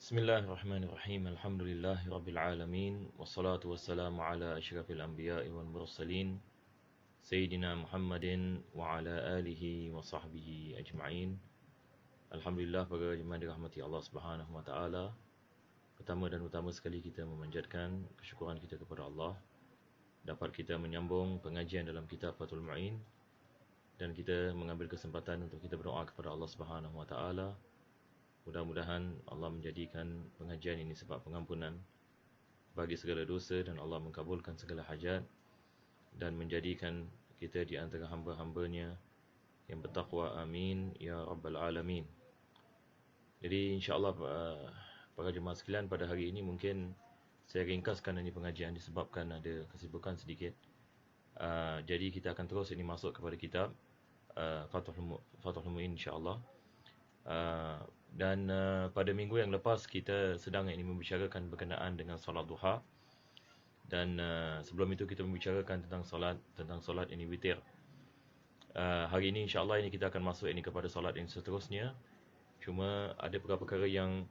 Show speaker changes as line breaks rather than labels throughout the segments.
Bismillahirrahmanirrahim. Alhamdulillahirabbil alamin wassalatu wassalamu ala asyrafil anbiya'i wal mursalin sayyidina Muhammadin wa ala alihi wa sahbihi ajma'in. Alhamdulillah, para jemaah dirahmati Allah Subhanahu wa taala. Pertama dan utama sekali kita memanjatkan kesyukuran kita kepada Allah dapat kita menyambung pengajian dalam kitab Fathul Mu'in, dan kita mengambil kesempatan untuk kita berdoa kepada Allah Subhanahu wa taala. Mudah-mudahan Allah menjadikan pengajian ini sebab pengampunan bagi segala dosa, dan Allah mengabulkan segala hajat dan menjadikan kita di antara hamba-hambanya yang bertakwa. Amin ya rabbal alamin. Jadi insya-Allah para jemaah sekalian, pada hari ini mungkin saya ringkaskan ini pengajian disebabkan ada kesibukan sedikit. Jadi kita akan terus ini masuk kepada kitab Fathul Mu'in insya-Allah. Dan pada minggu yang lepas kita sedang ini membicarakan berkenaan dengan solat duha, dan sebelum itu kita membicarakan tentang solat ini witir. Hari ini insya-Allah ini kita akan masuk ini kepada solat yang seterusnya. Cuma ada beberapa perkara yang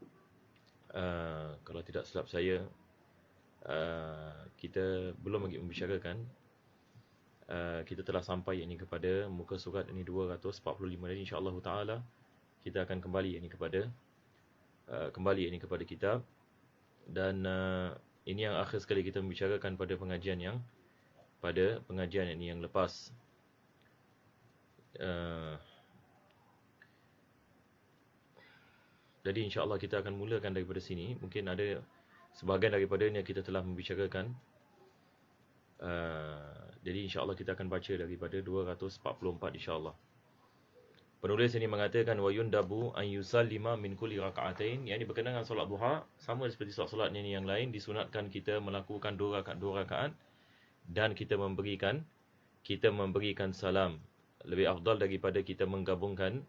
kalau tidak silap saya kita belum lagi membicarakan. Kita telah sampai ini kepada muka surat ini 245, dan insya-Allah taala kita akan kembali ini kepada kitab, dan ini yang akhir sekali kita membicarakan pada pengajian ini yang lepas. Jadi insya-Allah kita akan mulakan daripada sini. Mungkin ada sebahagian daripada yang kita telah membicarakan. Jadi insya-Allah kita akan baca daripada 244 insya-Allah. Penulis ini mengatakan wa yundabu an yusallima min kulli raka'atain, yakni berkenaan dengan solat duha sama seperti solat-solat yang lain, disunatkan kita melakukan dua rakaat dan kita memberikan salam. Lebih afdal daripada kita menggabungkan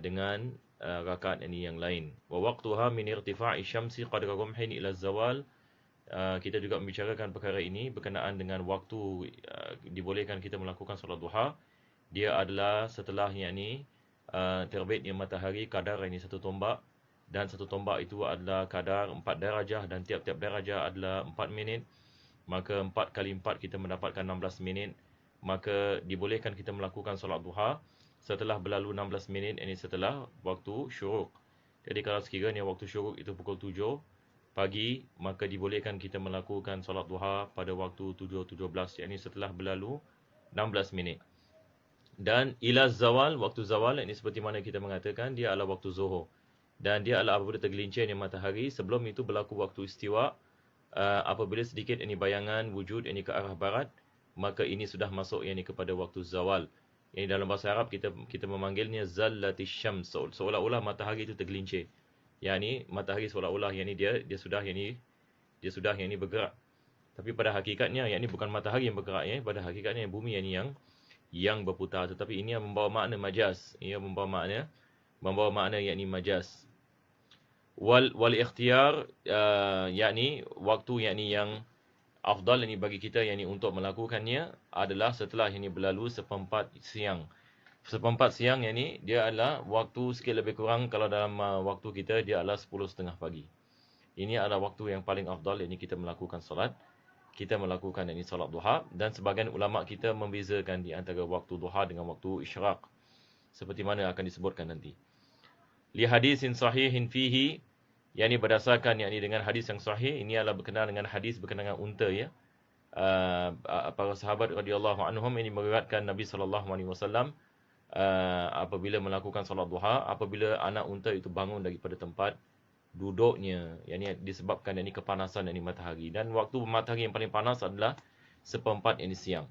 dengan rakaat ini yang lain. Wa waqtuha min irtifa'i syamsi qadra rumhin ila zawal. Kita juga membicarakan perkara ini berkenaan dengan waktu dibolehkan kita melakukan solat duha. Dia adalah setelah terbitnya matahari kadar ini satu tombak, dan satu tombak itu adalah kadar 4 darajah, dan tiap-tiap darajah adalah 4 minit. Maka 4 kali 4 kita mendapatkan 16 minit. Maka dibolehkan kita melakukan solat duha setelah berlalu 16 minit, ini setelah waktu syuruk. Jadi kalau sekiranya waktu syuruk itu pukul 7 pagi, maka dibolehkan kita melakukan solat duha pada waktu 7.17, yakni setelah berlalu 16 minit. Dan ila zawal, waktu zawal ini seperti mana kita mengatakan dia adalah waktu zuhur, dan dia adalah apabila tergelincirnya matahari. Sebelum itu berlaku waktu istiwa. Apabila sedikit ini bayangan wujud ini ke arah barat, maka ini sudah masuk kepada waktu zawal. Ini dalam bahasa Arab kita memanggilnya zallatish syams, seolah-olah matahari itu tergelincir. Yani matahari seolah-olah dia sudah bergerak. Tapi pada hakikatnya bukan matahari yang bergerak, pada hakikatnya bumi yang berputar, tetapi ini yang membawa makna majaz. Ia membawa makna yakni majaz. Wal ikhtiyar, yakni waktu yang afdal bagi kita untuk melakukannya adalah setelah berlalu seperempat siang. Seperempat siang dia adalah waktu sikit lebih kurang, kalau dalam waktu kita dia adalah 10.30 pagi. Ini adalah waktu yang paling afdal kita melakukan solat. Kita melakukan solat duha, dan sebahagian ulama kita membezakan di antara waktu duha dengan waktu isyraq, seperti mana akan disebutkan nanti. Li hadisin sahihin fihi, berdasarkan dengan hadis yang sahih. Ini adalah berkenaan dengan hadis berkenaan dengan unta, para sahabat radhiyallahu anhum ini meriwayatkan Nabi sallallahu alaihi wasallam apabila melakukan solat duha, apabila anak unta itu bangun daripada tempat duduknya, disebabkan kepanasan matahari, dan waktu matahari yang paling panas adalah seperempat siang.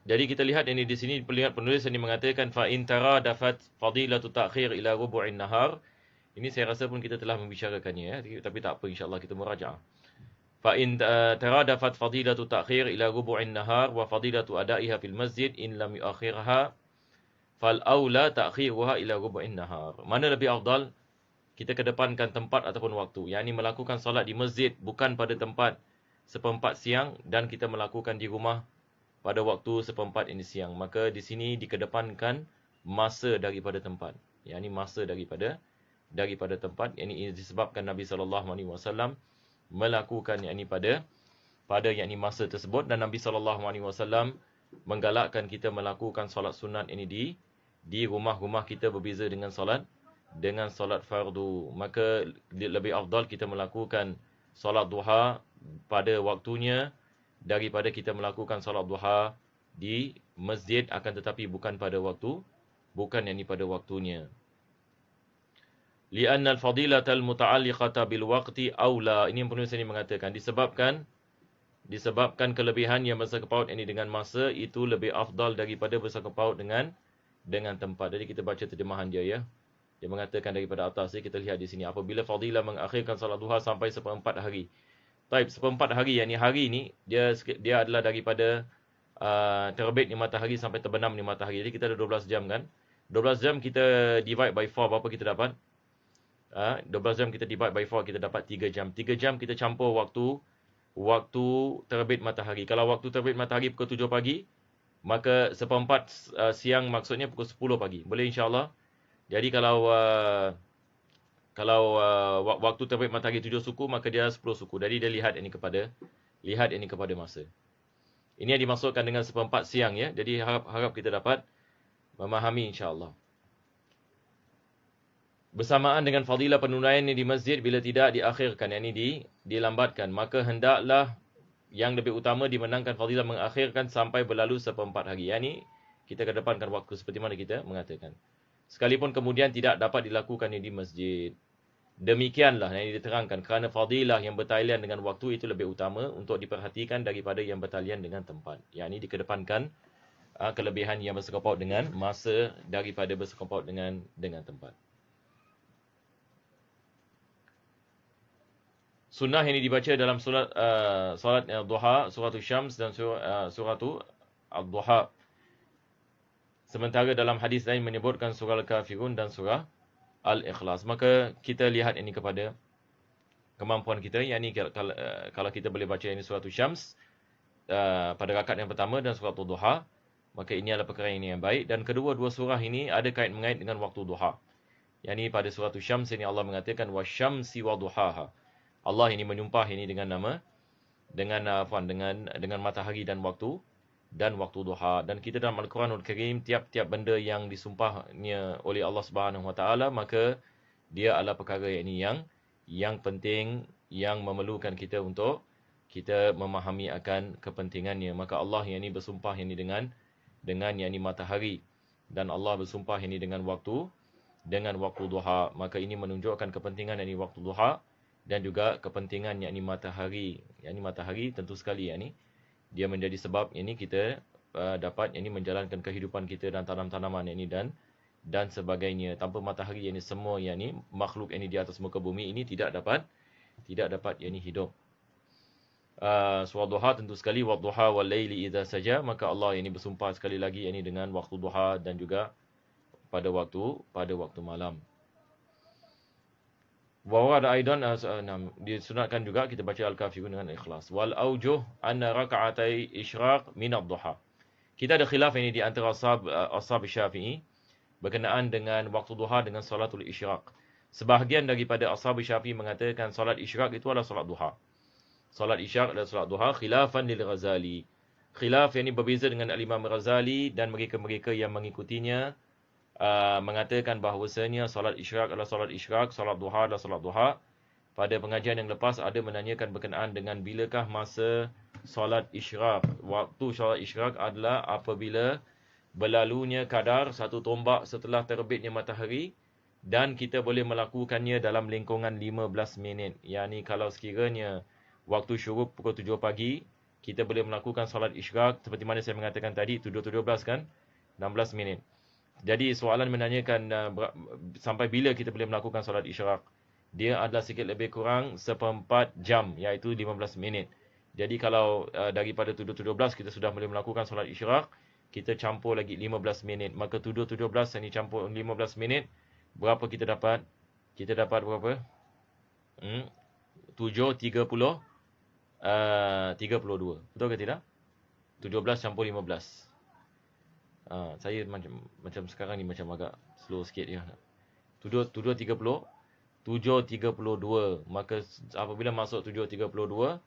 Jadi kita lihat di sini penulis ini mengatakan fa in taradafat fadilatu ta'khir ila rubu'in nahar. Ini saya rasa pun kita telah membicarakannya, tapi tak apa, insya-Allah kita murajaah. Fa in taradafat fadilatu ta'khir ila rubu'in nahar wa fadilatu ada'iha fil masjid in lam yu'akhirha fal aula ta'khiruha ila rubu'in nahar. Mana lebih afdal kita kedepankan tempat ataupun waktu, melakukan solat di masjid bukan pada tempat seperempat siang, dan kita melakukan di rumah pada waktu seperempat ini siang. Maka di sini dikedepankan masa daripada tempat. Yang ini masa daripada tempat. Yang ini disebabkan Nabi SAW melakukan yang ini pada yang ini masa tersebut, dan Nabi SAW menggalakkan kita melakukan solat sunat ini di rumah-rumah kita, berbeza dengan solat fardu. Maka lebih afdal kita melakukan solat duha pada waktunya daripada kita melakukan solat duha di masjid, akan tetapi bukan yang ini pada waktunya. Li'anna al-fadilata al-muta'alliqata bil waqti aula. Ini yang penulis ini mengatakan disebabkan kelebihan yang bersangkut paut ini dengan masa itu lebih afdal daripada bersangkut paut dengan tempat. Jadi kita baca terjemahan dia ya. Dia mengatakan daripada atas, kita lihat di sini, apabila fadilah mengakhirkan salat duha sampai seperempat hari. Baik, seperempat hari, yang ni hari ni dia adalah daripada terbitnya matahari sampai terbenamnya matahari. Jadi kita ada 12 jam kan. 12 jam kita divide by 4, berapa kita dapat? 12 jam kita divide by 4, kita dapat 3 jam. 3 jam kita campur waktu terbit matahari. Kalau waktu terbit matahari pukul 7 pagi, maka seperempat siang maksudnya pukul 10 pagi. Boleh insya-Allah. Jadi kalau waktu terbit matahari 7 suku, maka dia 10 suku. Jadi dia lihat ini kepada masa. Ini yang dimaksudkan dengan seperempat siang ya. Jadi harap kita dapat memahami insya-Allah. Bersamaan dengan fadilah penunaian ini di masjid, bila tidak diakhirkan, yang ini dilambatkan, maka hendaklah yang lebih utama dimenangkan fadilah mengakhirkan sampai berlalu seperempat hari. Yang ini kita kedepankan waktu seperti mana kita mengatakan. Sekalipun kemudian tidak dapat dilakukan di masjid. Demikianlah yang diterangkan, kerana fadilah yang bertalian dengan waktu itu lebih utama untuk diperhatikan daripada yang bertalian dengan tempat. Yang ini dikedepankan kelebihan yang bersangkut paut dengan masa daripada bersangkut paut dengan tempat. Sunnah ini dibaca dalam solat duha, surah Syams dan surah Ad-Duha. Sementara dalam hadis lain menyebutkan surah Al-Kafirun dan surah Al-Ikhlas. Maka kita lihat ini kepada kemampuan kita. Yang ini kalau kita boleh baca ini surah Syams pada rakaat yang pertama dan surah Ad-Duha, maka ini adalah perkara ini yang baik. Dan kedua-dua surah ini ada kait-mengait dengan waktu duha. Yang ini pada surah Syams ini Allah mengatakan wasyamsi waduhaha. Allah ini menyumpah ini dengan matahari dan waktu duha. Dan kita dalam Al-Quranul Karim, tiap-tiap benda yang disumpahnya oleh Allah Subhanahu Wa Taala, maka dia adalah perkara yang penting, yang memerlukan kita untuk kita memahami akan kepentingannya. Maka Allah yang ini bersumpah yang ini dengan yang ini matahari, dan Allah bersumpah yang ini dengan waktu duha. Maka ini menunjukkan kepentingan yang ini waktu duha dan juga kepentingan yang ini matahari. Yang ini matahari tentu sekali yang ini dia menjadi sebab yang ini kita dapat yang ini menjalankan kehidupan kita dan tanam-tanaman yang ini dan sebagainya. Tanpa matahari yang ini, semua yang ini makhluk yang ini di atas muka bumi ini tidak dapat yang ini hidup. Surah duha tentu sekali, wadduha wal laili idza saja, maka Allah yang ini bersumpah sekali lagi yang ini dengan waktu duha dan juga pada waktu malam. Wa ada aidan disunatkan juga kita baca Al-Kafirun dengan ikhlas. Wal aujuh anna raka'atai isyraq min ad-duha. Kita ada khilaf ini di antara ashab Syafi'i berkenaan dengan waktu duha dengan salatul isyraq. Sebahagian daripada ashab Syafi'i mengatakan salat isyraq itu adalah salat duha. Salat isyraq adalah salat duha, khilafan lil Ghazali. Khilaf ini berbeza dengan Al-Imam Ghazali dan mereka-mereka yang mengikutinya. Mengatakan bahawasanya solat isyraq adalah solat isyraq, solat duha adalah solat duha. Pada pengajian yang lepas ada menanyakan berkenaan dengan bilakah masa solat isyraq. Waktu solat isyraq adalah apabila berlalunya kadar satu tombak setelah terbitnya matahari, dan kita boleh melakukannya dalam lingkungan 15 minit. Yang ni kalau sekiranya waktu syuruk pukul 7 pagi, kita boleh melakukan solat isyraq seperti mana saya mengatakan tadi, 7.17 kan, 16 minit. Jadi soalan menanyakan sampai bila kita boleh melakukan solat isyraq. Dia adalah sikit lebih kurang seperempat jam, iaitu 15 minit. Jadi kalau daripada 7.17 kita sudah boleh melakukan solat isyraq, kita campur lagi 15 minit. Maka 7.17 ini campur 15 minit, berapa kita dapat? Kita dapat berapa? 7.32. Betul ke tidak? 17 campur 15. Saya macam sekarang ni macam agak slow sikit ya. 7.30, 7.32. Maka apabila masuk 7.32,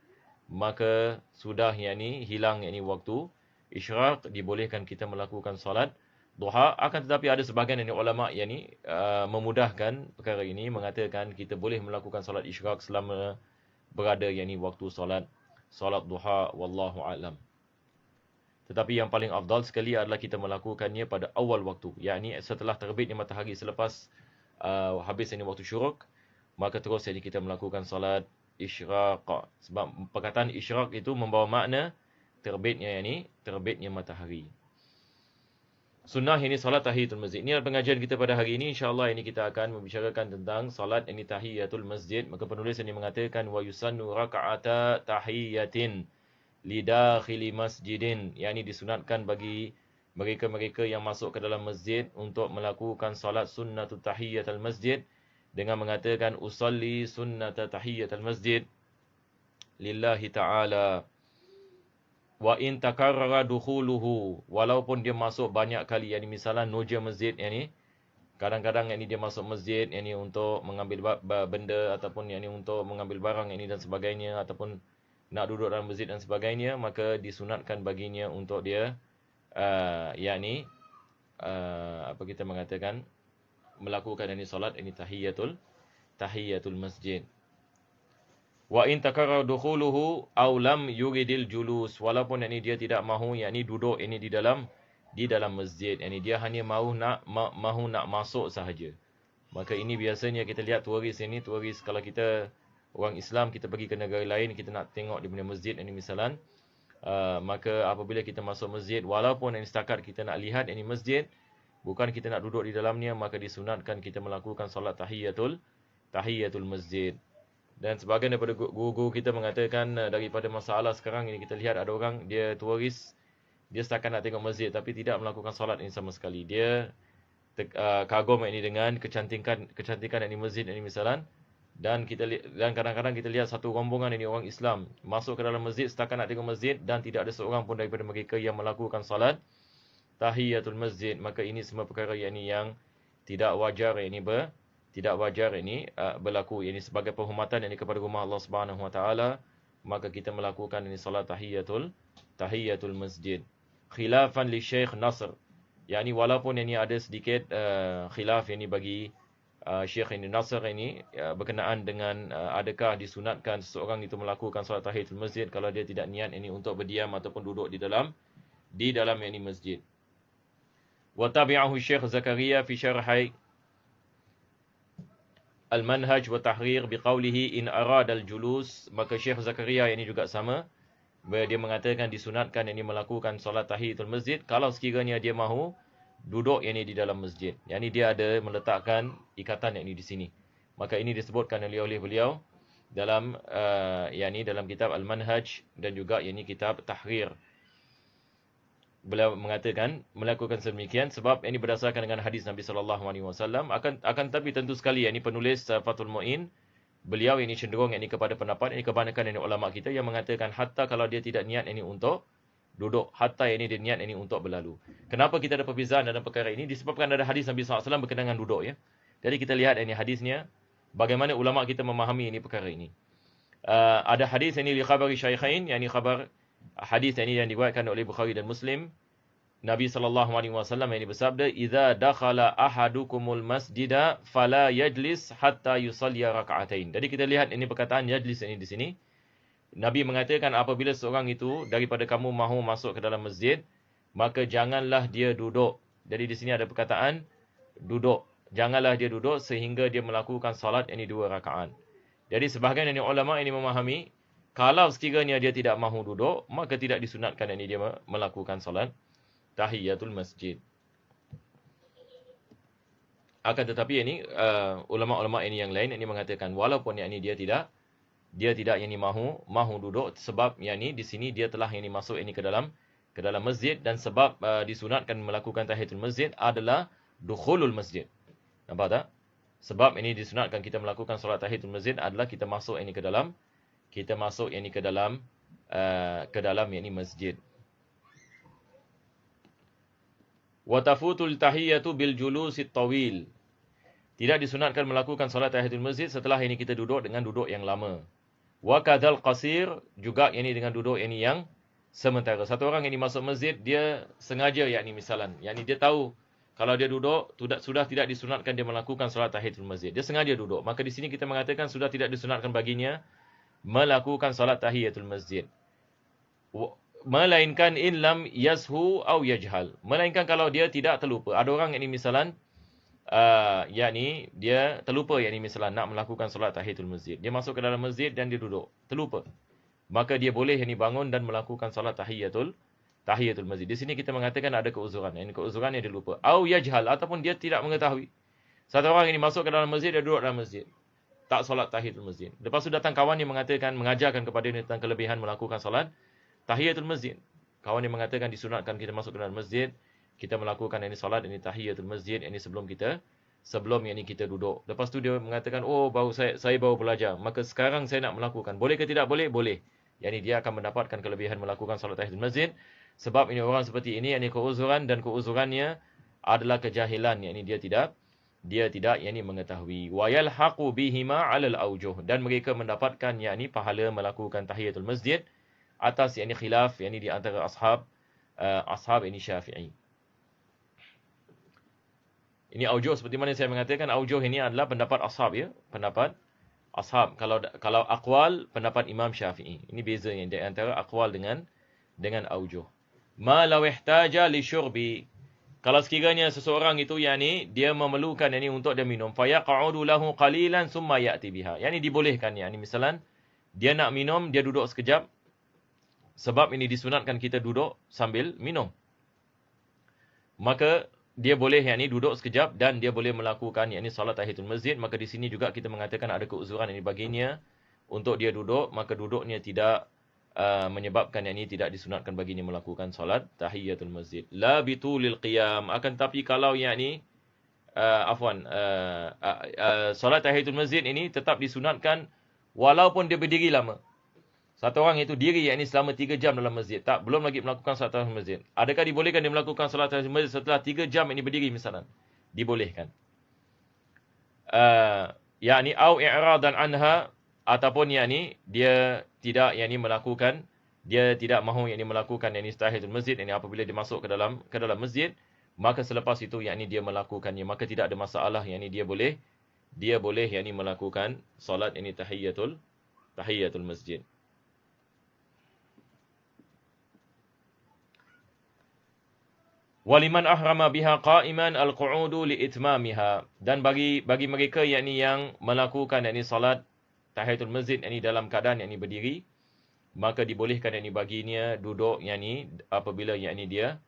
maka sudah hilang waktu isyraq, dibolehkan kita melakukan solat duha. Akan tetapi ada sebahagian ulama memudahkan perkara ini, mengatakan kita boleh melakukan solat isyraq selama berada waktu solat duha, wallahu alam. Tetapi yang paling afdal sekali adalah kita melakukannya pada awal waktu, yakni setelah terbitnya matahari, selepas habis waktu syuruk, maka terus kita melakukan solat isyraq. Sebab perkataan isyraq itu membawa makna terbitnya matahari. Sunnah solat tahiyatul masjid. Ini adalah pengajian kita pada hari ini. InsyaAllah kita akan membicarakan tentang solat tahiyatul masjid. Maka penulis ini mengatakan wa yusannu raka'ata tahiyatin lidakhili masjidin, yakni disunatkan bagi mereka-mereka yang masuk ke dalam masjid untuk melakukan solat sunnatut tahiyatul masjid dengan mengatakan usalli sunnata tahiyatul masjid lillahi ta'ala wa in takarrara dukhuluhu, walaupun dia masuk banyak kali, yakni misalnya noja masjid, kadang-kadang dia masuk masjid untuk mengambil benda ataupun untuk mengambil barang dan sebagainya, ataupun nak duduk dalam masjid dan sebagainya, maka disunatkan baginya untuk dia melakukan solat tahiyatul masjid. Wa in takarrara dukhuluhu aw lam yuridil julus, walaupun dia tidak mahu duduk di dalam masjid, dia hanya mahu nak masuk sahaja. Maka ini biasanya kita lihat turis kalau kita orang Islam, kita pergi ke negara lain, kita nak tengok di punya masjid misalan, maka apabila kita masuk masjid, walaupun setakat kita nak lihat masjid, bukan kita nak duduk di dalamnya, maka disunatkan kita melakukan solat tahiyatul masjid. Dan sebahagian daripada guru-guru kita mengatakan daripada masalah sekarang ini, kita lihat ada orang dia turis, dia setakat nak tengok masjid tapi tidak melakukan solat sama sekali. Dia kagum dengan kecantikan masjid misalan. Dan kadang-kadang kita lihat satu rombongan orang Islam masuk ke dalam masjid setakat nak tengok masjid, dan tidak ada seorang pun daripada mereka yang melakukan salat tahiyatul masjid. Maka ini semua perkara yang tidak wajar berlaku. Sebagai penghormatan kepada rumah Allah Subhanahu Wa Taala, maka kita melakukan salat tahiyatul masjid. Khilafan li Syekh Nasr, walaupun ada sedikit khilaf bagi Syekh Nasr berkenaan dengan adakah disunatkan seseorang itu melakukan solat tahiyatul masjid kalau dia tidak niat untuk berdiam ataupun duduk di dalam masjid. Wa tabi'ahu Syekh Zakaria fi syarhi al-manhaj wa tahrir biqaulihi in arada al-julus. Maka Syekh Zakaria juga sama, dia mengatakan disunatkan melakukan solat tahiyatul masjid kalau sekiranya dia mahu duduk di dalam masjid. Dia ada meletakkan ikatan di sini. Maka ini disebutkan oleh beliau dalam dalam kitab Al-Manhaj dan juga kitab Tahrir. Beliau mengatakan melakukan sedemikian sebab ini berdasarkan dengan hadis Nabi sallallahu alaihi wasallam. Akan tapi tentu sekali penulis Fathul Muin, beliau cenderung kepada pendapat kebanyakan ulama kita yang mengatakan hatta kalau dia tidak niat untuk duduk, hatta dia niat untuk berlalu. Kenapa kita ada perbezaan dalam perkara ini? Disebabkan ada hadis Nabi SAW berkenaan dengan duduk Jadi kita lihat hadisnya, bagaimana ulama kita memahami perkara ini. Ada hadis li khabari syaikhain, khabar hadis yang diriwayatkan oleh Bukhari dan Muslim. Nabi sallallahu alaihi wasallam bersabda, "Idza dakhala ahadukumul masjida fala yajlis hatta yusalli raka'atain." Jadi kita lihat perkataan yajlis di sini. Nabi mengatakan apabila seorang itu daripada kamu mahu masuk ke dalam masjid, maka janganlah dia duduk. Jadi di sini ada perkataan duduk. Janganlah dia duduk sehingga dia melakukan salat 2 rakaat. Jadi sebahagian ulama memahami kalau sekiranya dia tidak mahu duduk, maka tidak disunatkan dia melakukan salat tahiyatul masjid. Akan tetapi ulama-ulama yang lain mengatakan walaupun dia tidak mahu duduk, sebab di sini dia telah masuk ke dalam masjid, dan sebab disunatkan melakukan tahiyatul masjid adalah dukhulul masjid. Nampak tak? Sebab disunatkan kita melakukan solat tahiyatul masjid adalah kita masuk ke dalam masjid. Wa tafutul tahiyyatu bil julusit tawil. Tidak disunatkan melakukan solat tahiyatul masjid setelah ini kita duduk dengan duduk yang lama. Wa kadzal qasir, juga ini dengan duduk ini yang sementara. Satu orang yang masuk masjid, dia sengaja yakni misalan, yakni dia tahu kalau dia duduk sudah tidak disunatkan dia melakukan solat tahiyatul masjid. Dia sengaja duduk. Maka di sini kita mengatakan sudah tidak disunatkan baginya melakukan solat tahiyatul masjid. Melainkan in lam yashu au yajhal. Melainkan kalau dia tidak terlupa. Ada orang yang misalan yakni dia terlupa yakni misalan nak melakukan solat tahiyatul masjid. Dia masuk ke dalam masjid dan dia duduk, terlupa. Maka dia boleh yakni bangun dan melakukan solat tahiyatul masjid. Di sini kita mengatakan ada keuzuran. Ini keuzuran yang dia lupa. Au yajhal, ataupun dia tidak mengetahui. Satu orang ini masuk ke dalam masjid, dia duduk dalam masjid, tak solat tahiyatul masjid. Lepas tu datang kawan yang mengatakan, mengajarkan kepada dia tentang kelebihan melakukan solat tahiyatul masjid. Kawan yang mengatakan disunatkan kita masuk ke dalam masjid, kita melakukan ini solat, ini tahiyatul masjid, ini sebelum ini kita duduk. Lepas tu dia mengatakan, oh saya baru belajar, maka sekarang saya nak melakukan. Boleh ke tidak boleh? Boleh. Yani dia akan mendapatkan kelebihan melakukan solat tahiyatul masjid. Sebab ini orang seperti ini, yakni keuzuran, dan keuzurannya adalah kejahilan, yakni dia tidak yakni mengetahui. Wa yalhaqu bihima 'alal aujuh, dan mereka mendapatkan yakni pahala melakukan tahiyatul masjid atas yakni khilaf yakni di antara ashab ini Syafi'i. Ini aujuh seperti mana saya mengatakan, aujuh ini adalah pendapat ashab, ya, pendapat ashab. Kalau aqwal, pendapat Imam Syafi'i. Ini beza yang di antara aqwal dengan aujuh. Ma law ihtaja li syurbi, kalau sekiranya seseorang itu yakni dia memerlukan yakni untuk dia minum, fa yaq'udu lahu qalilan summa ya'ti biha. Yani dibolehkan, yakni misalan dia nak minum, dia duduk sekejap. Sebab ini disunatkan kita duduk sambil minum. Maka dia boleh yakni duduk sekejap dan dia boleh melakukan yakni salat tahiyatul masjid. Maka di sini juga kita mengatakan ada keuzuran ini baginya untuk dia duduk, maka duduknya tidak menyebabkan yakni tidak disunatkan baginya melakukan salat tahiyatul masjid. La bitulil qiyam, akan tapi kalau yakni salat tahiyatul masjid ini tetap disunatkan walaupun dia berdiri lama. Satu orang itu diri yakni selama 3 jam dalam masjid, belum lagi melakukan salat tahiyatul masjid. Adakah dibolehkan dia melakukan salat tahiyatul masjid setelah 3 jam ini berdiri misalan? Dibolehkan. Yakni au i'radan anha, ataupun yakni dia tidak yakni melakukan, dia tidak mahu yakni melakukan yakni tahiyatul masjid, yakni apabila dia masuk ke dalam masjid, maka selepas itu yakni dia melakukannya, maka tidak ada masalah, yakni dia boleh yakni melakukan solat yakni tahiyatul masjid. Waliman ahrama biha qa'iman al-qu'udu li itmamiha, dan bagi mereka yakni yang melakukan yakni salat tahiyatul masjid yakni dalam keadaan yakni berdiri, maka dibolehkan yakni baginya duduk yakni apabila yakni dia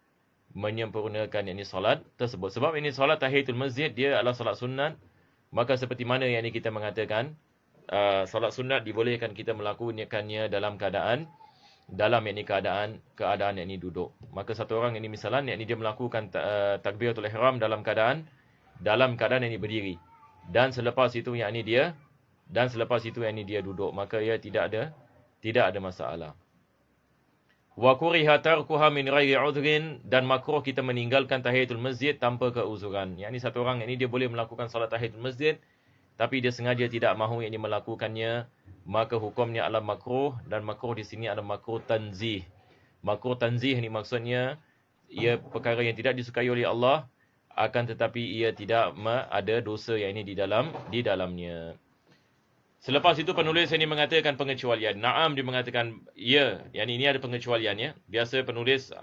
menyempurnakan yakni salat tersebut. Sebab ini salat tahiyatul masjid dia adalah salat sunat, maka seperti mana yakni kita mengatakan salat sunat dibolehkan kita melakukannya dalam keadaan yakni duduk. Maka satu orang ini misalan yakni dia melakukan takbiratul ihram dalam keadaan yakni berdiri, dan selepas itu yakni dia duduk, maka ia tidak ada masalah. Wa kuriha tarkuha min ghairi udhrin, dan makruh kita meninggalkan tahiyatul masjid tanpa keuzuran. Yakni satu orang ini dia boleh melakukan salat tahiyatul masjid tapi dia sengaja tidak mahu yakni melakukannya, maka hukumnya adalah makruh, dan makruh di sini adalah makruh tanzih. Makruh tanzih ni maksudnya ia perkara yang tidak disukai oleh Allah, akan tetapi ia tidak ada dosa yang ini di dalamnya. Selepas itu penulis ini mengatakan pengecualian. Naam, dia mengatakan ya, yang ini ada pengecualiannya. Biasa penulis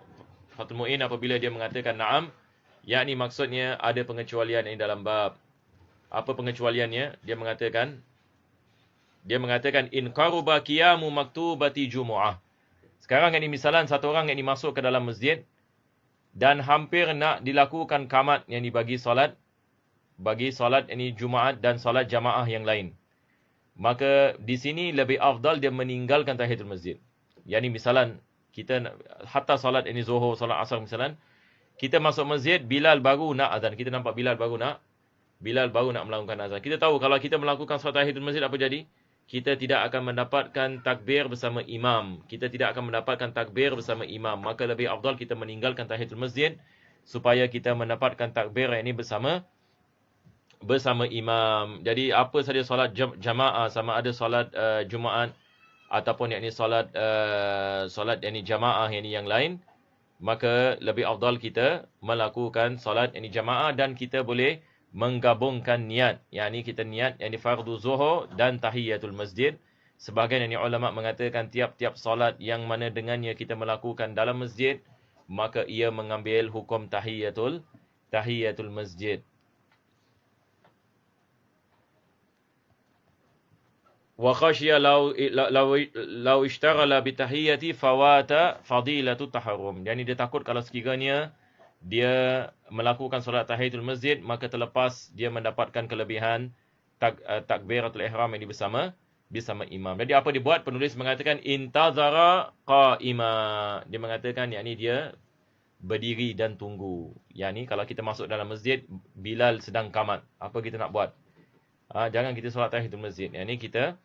Fathul Mu'in apabila dia mengatakan naam, yakni maksudnya ada pengecualian ini dalam bab. Apa pengecualiannya? Dia mengatakan in qaruba qiyamu maktubati jumu'ah. Sekarang ini misalan satu orang yang masuk ke dalam masjid dan hampir nak dilakukan qamat yang bagi solat ini Jumaat dan solat jamaah yang lain. Maka di sini lebih afdal dia meninggalkan tahiyatul masjid. Yani misalan kita hatta solat ini Zuhur, solat Asar misalan, kita masuk masjid, Bilal baru nak azan. Kita nampak Bilal baru nak melakukan azan. Kita tahu kalau kita melakukan solat tahiyatul masjid apa jadi? Kita tidak akan mendapatkan takbir bersama imam. Maka lebih afdal kita meninggalkan tahiyatul masjid supaya kita mendapatkan takbir yang ini bersama imam. Jadi apa saja solat jamaah, sama ada solat Jumaat ataupun yakni solat yakni jamaah yakni yang lain, maka lebih afdal kita melakukan solat yakni jamaah dan kita boleh menggabungkan niat. Yakni kita niat yakni fardu zuhur dan tahiyatul masjid. Sebahagian yakni ulama mengatakan tiap-tiap solat yang mana dengannya kita melakukan dalam masjid, maka ia mengambil hukum tahiyatul masjid. Wa khashiya law ishtaghala bi tahiyyati fawata fadilatu taharrum. Yani dia takut kalau sekiranya dia melakukan solat tahiyatul masjid, maka terlepas dia mendapatkan kelebihan takbiratul ihram ini bersama imam. Jadi apa dibuat? Penulis mengatakan intazara qa'ima. Dia mengatakan yakni dia berdiri dan tunggu. Yani kalau kita masuk dalam masjid, Bilal sedang qamat. Apa kita nak buat? Jangan kita solat tahiyatul masjid. Yani kita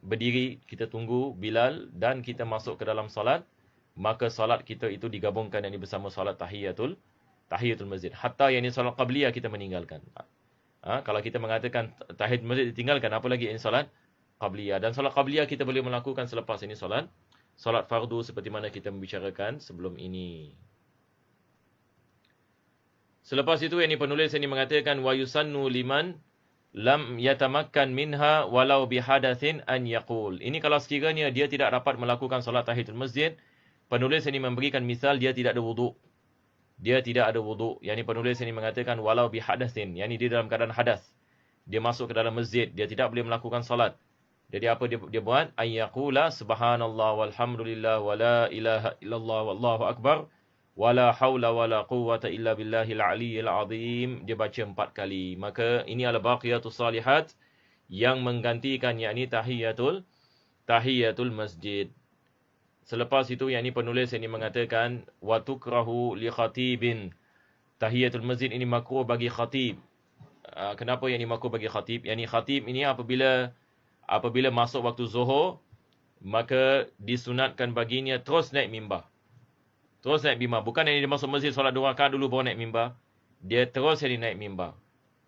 berdiri, kita tunggu Bilal dan kita masuk ke dalam solat, maka solat kita itu digabungkan yang bersama solat tahiyatul masjid. Hatta yang ini solat qabliyah kita meninggalkan. Kalau kita mengatakan tahiyatul masjid ditinggalkan, apa lagi ini solat qabliyah. Dan solat qabliyah kita boleh melakukan selepas ini solat fardu seperti mana kita membicarakan sebelum ini. Selepas itu yang ini penulis ini mengatakan wa yusannu liman lam yatamakkan minha walau bihadatsin an yaqul. Ini kalau sekiranya dia tidak dapat melakukan solat tahiyatul masjid, penulis ini memberikan misal dia tidak ada wuduk. Yang ini penulis ini mengatakan walau bihadatsin, yakni dia dalam keadaan hadas. Dia masuk ke dalam masjid, dia tidak boleh melakukan solat. Jadi apa dia buat? An yaqula subhanallah walhamdulillah wala ilaha illallah wallahu akbar wala haula wala quwwata illa billahil aliyyil azim. Dia baca 4 kali. Maka ini adalah baqiyatus salihat yang menggantikan yakni tahiyatul masjid. Selepas itu yakni penulis ini mengatakan wa tukrahu li khatibin. Tahiyatul masjid ini makruh bagi khatib. Kenapa yakni makruh bagi khatib? Yakni khatib ini apabila masuk waktu zuhur, maka disunatkan baginya terus naik mimbar. Bukan yang dia masuk masjid solat 2 rakaat dulu baru naik mimbar. Dia terus yang naik mimbar.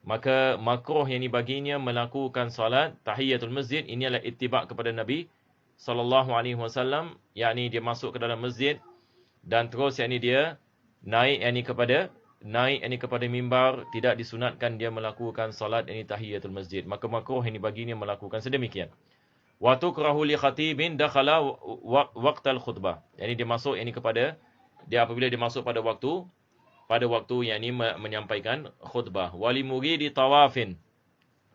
Maka makruh yang baginya melakukan solat tahiyatul masjid ini adalah ittiba' kepada Nabi SAW. Yakni dia masuk ke dalam masjid dan terus yakni dia naik kepada mimbar. Tidak disunatkan dia melakukan solat yakni tahiyatul masjid. Maka makruh yang baginya melakukan sedemikian. Wa tukrahu li khatibin dakhala waqtal khutbah. Yani dia masuk apabila dia masuk pada waktu yang ini menyampaikan khutbah. Wali muridi tawafin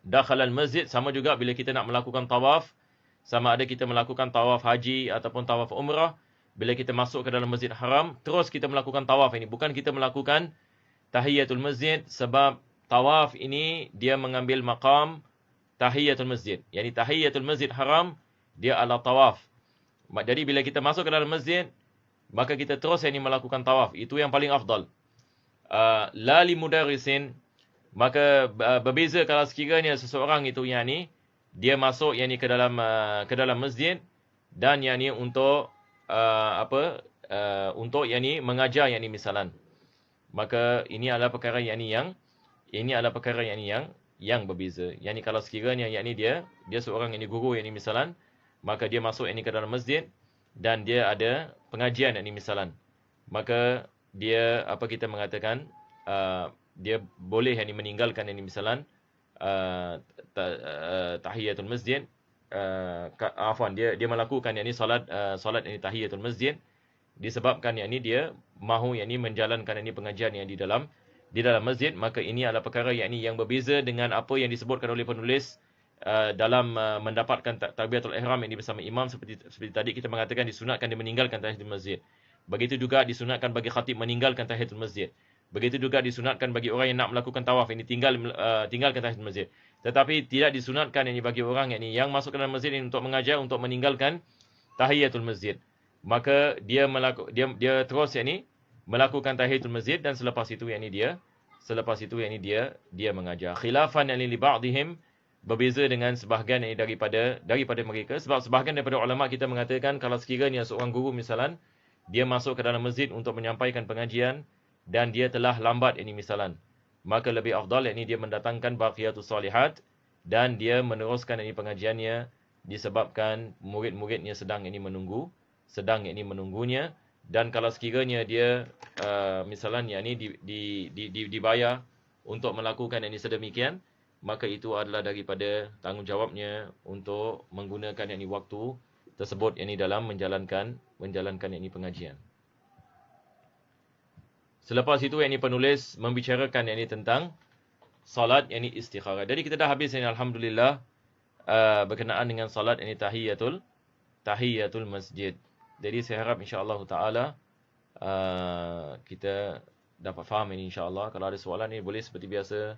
dakhala al-masjid, sama juga bila kita nak melakukan tawaf, sama ada kita melakukan tawaf haji ataupun tawaf umrah, bila kita masuk ke dalam Masjid Haram, terus kita melakukan tawaf ini, bukan kita melakukan tahiyatul masjid, sebab tawaf ini dia mengambil maqam tahiyatul masjid. Yani tahiyatul masjid haram dia adalah tawaf. Jadi bila kita masuk ke dalam masjid, maka kita terus ini melakukan tawaf. Itu yang paling afdal. La li mudarrisin, maka berbeza kalau sekiranya seseorang itu yakni dia masuk yakni ke dalam masjid dan yakni untuk untuk yakni mengajar yakni misalan. Maka ini adalah perkara yakni yang berbeza. Yakni kalau sekiranya yakni dia seorang yakni guru yakni misalan, maka dia masuk yakni ke dalam masjid dan dia ada pengajian yakni misalan, maka dia kita mengatakan dia boleh yakni meninggalkan yakni misalan tahiyatul masjid, dia melakukan yakni solat yakni tahiyatul masjid disebabkan yakni dia mahu yakni menjalankan yakni pengajian yang di dalam masjid. Maka ini adalah perkara yakni yang berbeza dengan apa yang disebutkan oleh penulis dalam mendapatkan takbiratul ihram ini bersama imam. Seperti tadi kita mengatakan disunatkan dia meninggalkan tahiyatul masjid. Begitu juga disunatkan bagi khatib meninggalkan tahiyatul masjid. Begitu juga disunatkan bagi orang yang nak melakukan tawaf ini tinggalkan tahiyatul masjid. Tetapi tidak disunatkan ini bagi orang yang masuk ke dalam masjid ini untuk mengajar, untuk meninggalkan tahiyatul masjid. Maka dia terus yakni melakukan tahiyatul masjid dan selepas itu yakni dia mengajar. Khilafan li ba'dihim, berbeza dengan sebahagian daripada mereka, sebab sebahagian daripada ulama kita mengatakan kalau sekiranya seorang guru misalan dia masuk ke dalam masjid untuk menyampaikan pengajian, dan dia telah lambat ini misalan, maka lebih afdal yakni dia mendatangkan baqiyatus salihat dan dia meneruskan ini pengajiannya disebabkan murid-muridnya sedang ini menunggunya. Dan kalau sekiranya dia misalnya ini dibayar untuk melakukan ini sedemikian, maka itu adalah daripada tanggungjawabnya untuk menggunakan yakni waktu tersebut yakni dalam menjalankan yakni pengajian. Selepas itu yakni penulis membicarakan yakni tentang salat yakni istikharah. Jadi kita dah habis ini alhamdulillah berkenaan dengan salat yakni tahiyatul masjid. Jadi saya harap insya-Allah taala kita dapat faham ini insya-Allah. Kalau ada soalan ni boleh seperti biasa.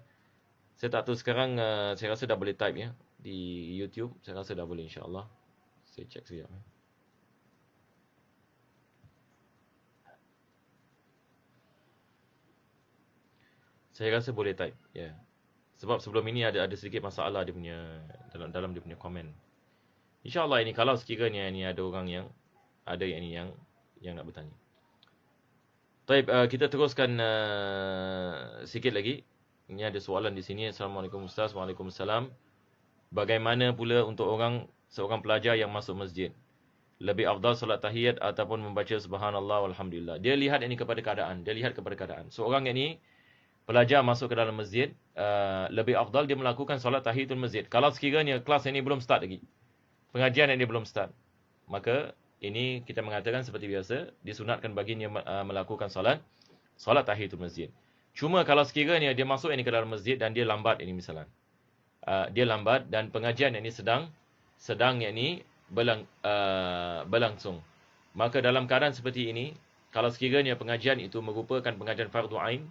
Saya tak tahu sekarang saya rasa dah boleh type ya di YouTube. Saya rasa dah boleh insya-Allah. Saya cek sekejap ya. Saya rasa boleh type ya. Sebab sebelum ini ada sedikit masalah dia punya dalam dia punya komen. Insya-Allah ini kalau sekiranya ni ada orang yang ada yang nak bertanya. Baik, kita teruskan sikit lagi. Ini ada soalan di sini. Assalamualaikum Ustaz. Waalaikumsalam. Bagaimana pula untuk seorang pelajar yang masuk masjid? Lebih afdal solat tahiyat ataupun membaca subhanallah walhamdulillah? Dia lihat ini kepada keadaan. Seorang yang ni pelajar masuk ke dalam masjid, lebih afdal dia melakukan solat tahiyatul masjid. Kalau sekiranya kelas ini belum start lagi, pengajian ini belum start, maka ini kita mengatakan seperti biasa, disunatkan baginya melakukan solat tahiyatul masjid. Cuma kalau sekiranya dia masuk ini ke dalam masjid dan dia lambat ini misalnya, dia lambat dan pengajian ini sedang yakni berlangsung, maka dalam keadaan seperti ini, kalau sekiranya pengajian itu merupakan pengajian fardu ain,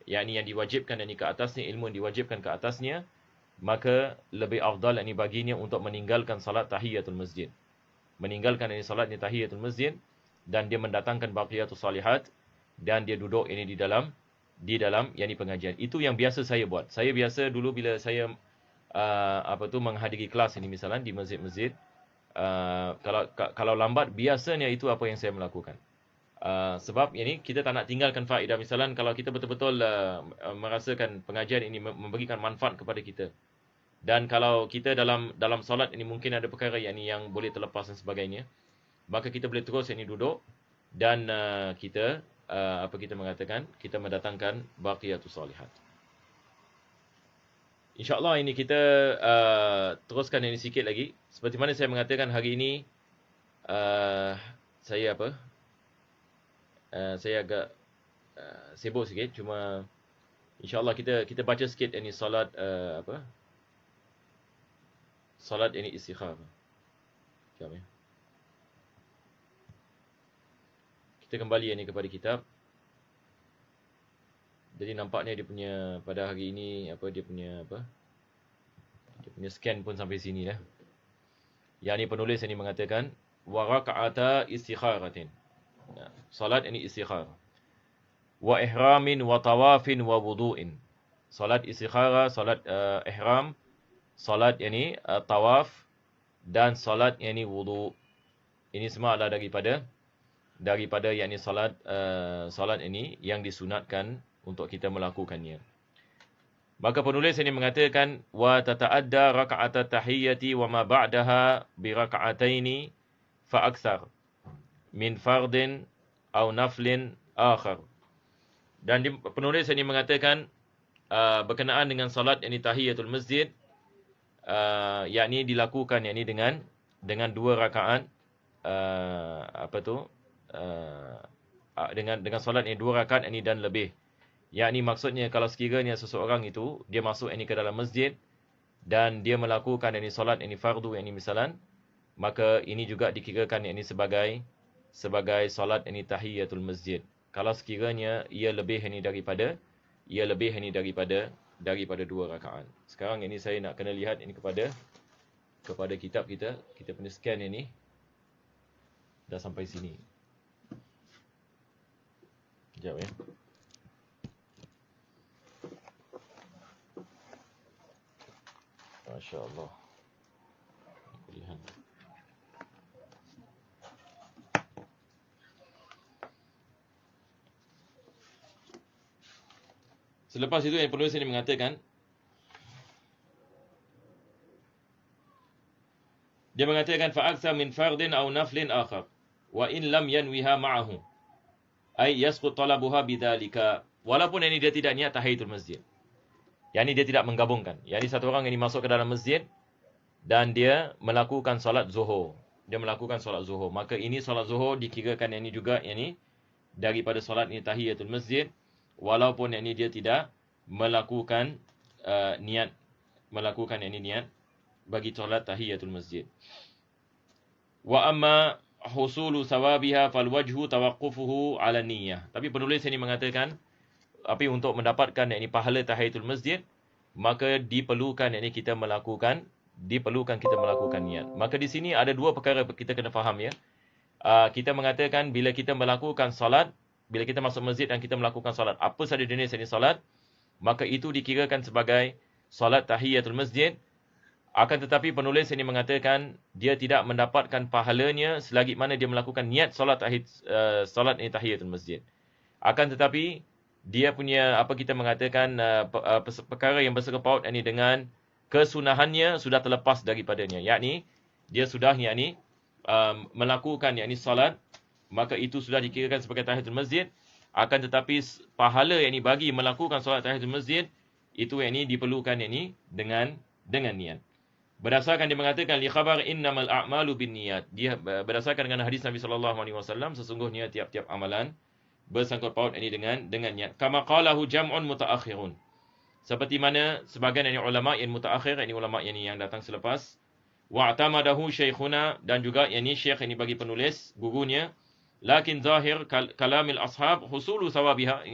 yakni yang diwajibkan yakni ke atasnya, ilmu yang diwajibkan ke atasnya, maka lebih afdal yakni baginya untuk meninggalkan salat tahiyatul masjid. Meninggalkan yakni salatnya tahiyatul masjid dan dia mendatangkan baqiyatus salihat dan dia duduk ini di dalam yakni pengajian. Itu yang biasa saya buat. Saya biasa dulu bila saya menghadiri kelas ini misalnya di masjid-masjid, kalau lambat biasanya itu apa yang saya melakukan. Sebab ini kita tak nak tinggalkan faedah. Misalnya kalau kita betul-betul merasakan pengajian ini memberikan manfaat kepada kita, dan kalau kita dalam solat ini mungkin ada perkara yang boleh terlepas dan sebagainya, maka kita boleh terus ini duduk dan kita kita mendatangkan baqiyatus salihat. InsyaAllah ini kita teruskan ini sikit lagi. Seperti mana saya mengatakan hari ini saya agak sibuk sikit, cuma insya-Allah kita baca sikit ini solat solat ini istikharah. Sekejap ya. Kita kembali ini kepada kitab. Jadi nampaknya dia punya pada hari ini dia punya scan pun sampai sini dah. Yang ni penulis ini mengatakan wa raka'ata istikharatin. Salat ini istikharah. Wa ihramin wa tawafin wa wudu'in. Salat istikharah, salat ihram, salat ini tawaf dan salat ini wudu'. Ini semua adalah daripada yakni salat ini yang disunatkan untuk kita melakukannya. Maka penulis ini mengatakan wa tata'adda raka'at tahiyyati wa ma ba'daha bi raka'ataini fa aktsar min fardin atau naflin akhar. Dan penulis ini mengatakan berkenaan dengan salat yakni tahiyatul masjid, yakni dilakukan yakni dengan 2 rakaat dengan salat ini 2 rakaat ini dan lebih. Yakni maksudnya kalau sekiranya seseorang itu dia masuk ini ke dalam masjid dan dia melakukan ini salat ini fardu yakni misalan, maka ini juga dikirakan yakni sebagai salat ini tahiyatul masjid. Kalau sekiranya ia lebih ini daripada 2 rakaat. Sekarang ini saya nak kena lihat ini kepada kitab kita punya scan ini dah sampai sini. Sekejap ya. Masya-Allah. Pilihan. Selepas itu yang penulis ini mengatakan, dia mengatakan fa'akthar min fardin aw naflin akhar wa in lam yanwiha ma'ahu ay yasqut talabuha bidzalika, walaupun ini dia tidak niat tahiyatul masjid. Yani dia tidak menggabungkan. Yani satu orang ini masuk ke dalam masjid dan dia melakukan solat zuhur. Dia melakukan solat zuhur. Maka ini solat zuhur dikirakan ini juga ini daripada solat ini tahiyatul masjid, walaupun ini dia tidak melakukan niat melakukan ini niat bagi solat tahiyatul masjid. Wa amma husulu sawabiha fal wajhu tawaqqufuhu ala niyyah. Tapi penulis ini mengatakan tapi untuk mendapatkan yakni pahala tahiyatul masjid, maka diperlukan kita melakukan niat. Maka di sini ada dua perkara kita kena faham ya. Kita mengatakan bila kita melakukan solat, bila kita masuk masjid dan kita melakukan solat, apa sahaja jenis ini solat, maka itu dikirakan sebagai solat tahiyatul masjid. Akan tetapi penulis ini mengatakan dia tidak mendapatkan pahalanya selagi mana dia melakukan niat solat ini tahiyatul masjid. Akan tetapi dia punya apa kita mengatakan perkara yang bersangkut ini dengan kesunahannya sudah terlepas daripadanya, yakni dia sudah melakukan solat, maka itu sudah dikirakan sebagai tahiyatul masjid. Akan tetapi pahala bagi melakukan solat tahiyatul masjid itu diperlukan dengan niat. Berdasarkan dia mengatakan li khabar innamal a'malu binniyat, dia berdasarkan dengan hadis Nabi sallallahu alaihi wasallam, sesungguhnya tiap-tiap amalan bersangkut paut dengan niat. Kama qalahu jam'un mutaakhirun. Seperti mana sebahagian ulama yang mutaakhir, ulama yang datang selepas. Wa atamadahu syekhuna, dan juga syekh bagi penulis gurunya. Lakin zahir kalamil ashab husulu sawabiha.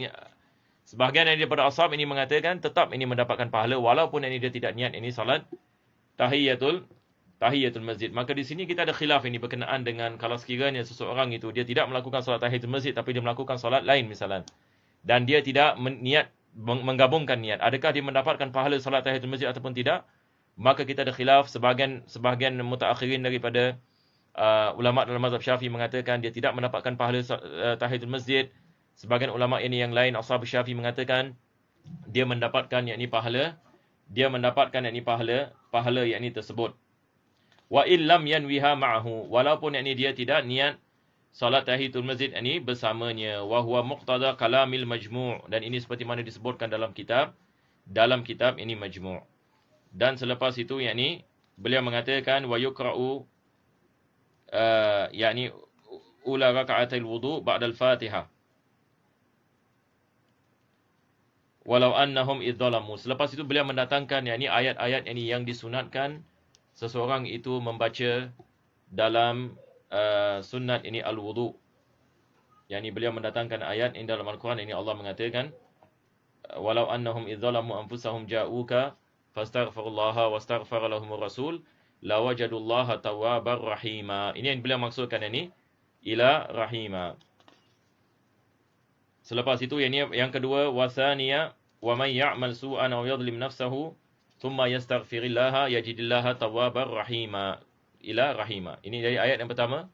Sebahagian daripada ashab mengatakan tetap mendapatkan pahala walaupun dia tidak niat salat tahiyatul masjid. Maka di sini kita ada khilaf berkenaan dengan kalau sekiranya seseorang itu dia tidak melakukan solat tahiyatul masjid tapi dia melakukan solat lain misalnya, dan dia tidak menggabungkan niat, adakah dia mendapatkan pahala solat tahiyatul masjid ataupun tidak? Maka kita ada khilaf. Sebahagian mutaakhirin daripada ulama dalam mazhab Syafi'i mengatakan dia tidak mendapatkan pahala tahiyatul masjid. Sebahagian ulama ini yang lain ashab Syafi'i mengatakan dia mendapatkan pahala pahala tersebut. Wa illam yanwiha ma'ahu, walaupun dia tidak niat salat tahiyatul masjid bersamanya. Wa huwa muqtada kalamil majmu', dan ini seperti mana disebutkan dalam kitab ini majmu'. Dan selepas itu beliau mengatakan wa yukra'u ula raka'atil wudu' ba'da al-Fatihah walau annahum idzalamu. Selepas itu beliau mendatangkan ayat-ayat yang disunatkan seseorang itu membaca dalam sunat al-wudu. Beliau mendatangkan ayat dalam Al-Quran Allah mengatakan walau annahum idzalamu anfusahum ja'uka fastaghfirullaha wastaghfara lahumur rasul lawajadullaha tawwabar rahima. Ini yang beliau maksudkan ila rahima. Selepas itu yang kedua, wasaniya wa may ya'mal su'an aw yadhlim nafsahu thumma yastaghfirillaha yajidillaha tawwabar rahima, ila rahima. Ini dari ayat yang pertama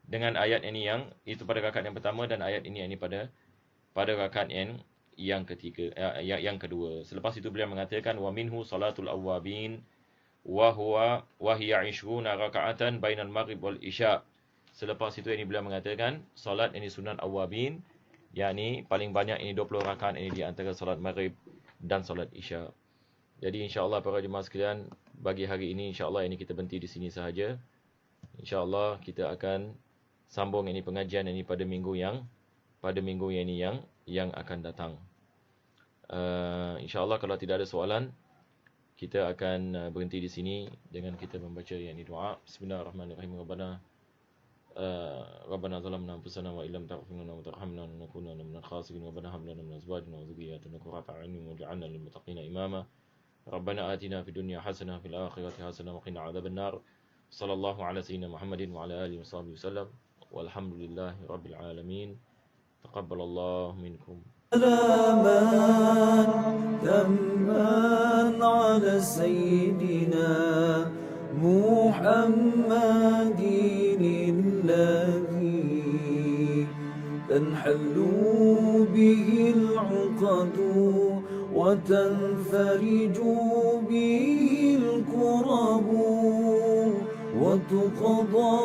dengan ayat yang itu pada rakaat yang pertama, dan ayat ini pada rakaat yang ketiga, yang kedua. Selepas itu beliau mengatakan wa minhu salatul awwabin wa hiya 20 raka'atan bainal maghrib wal isya. Selepas itu beliau mengatakan solat sunat awwabin, yakni paling banyak 20 rakaat di antara solat maghrib dan solat isya. Jadi insya-Allah para jemaah sekalian, bagi hari ini insya-Allah kita berhenti di sini sahaja. Insya-Allah kita akan sambung pengajian pada minggu yang akan datang. Insya-Allah kalau tidak ada soalan, kita akan berhenti di sini dengan kita membaca doa. Bismillahirrahmanirrahim. Rabbana zalamna anfusana wa illam taghfir lana wa tarhamna lanakunanna minal khasirin. Rabbana hab lana min azwajina wa dhurriyyatina qurrata a'yunin waj'alna lil muttaqina imama. Rabbana atina fid dunya hasanah wa fil akhirati hasanah wa qina adzabannar. Sallallahu ala sayyidina Muhammadin wa ala alihi washabbihi wasallam. Walhamdulillahi rabbil alamin. Taqabbalallahu minkum. سلامان تمان على سيدنا محمد الذي تنحل به العقد
وتنفرج به الكرب وتقضى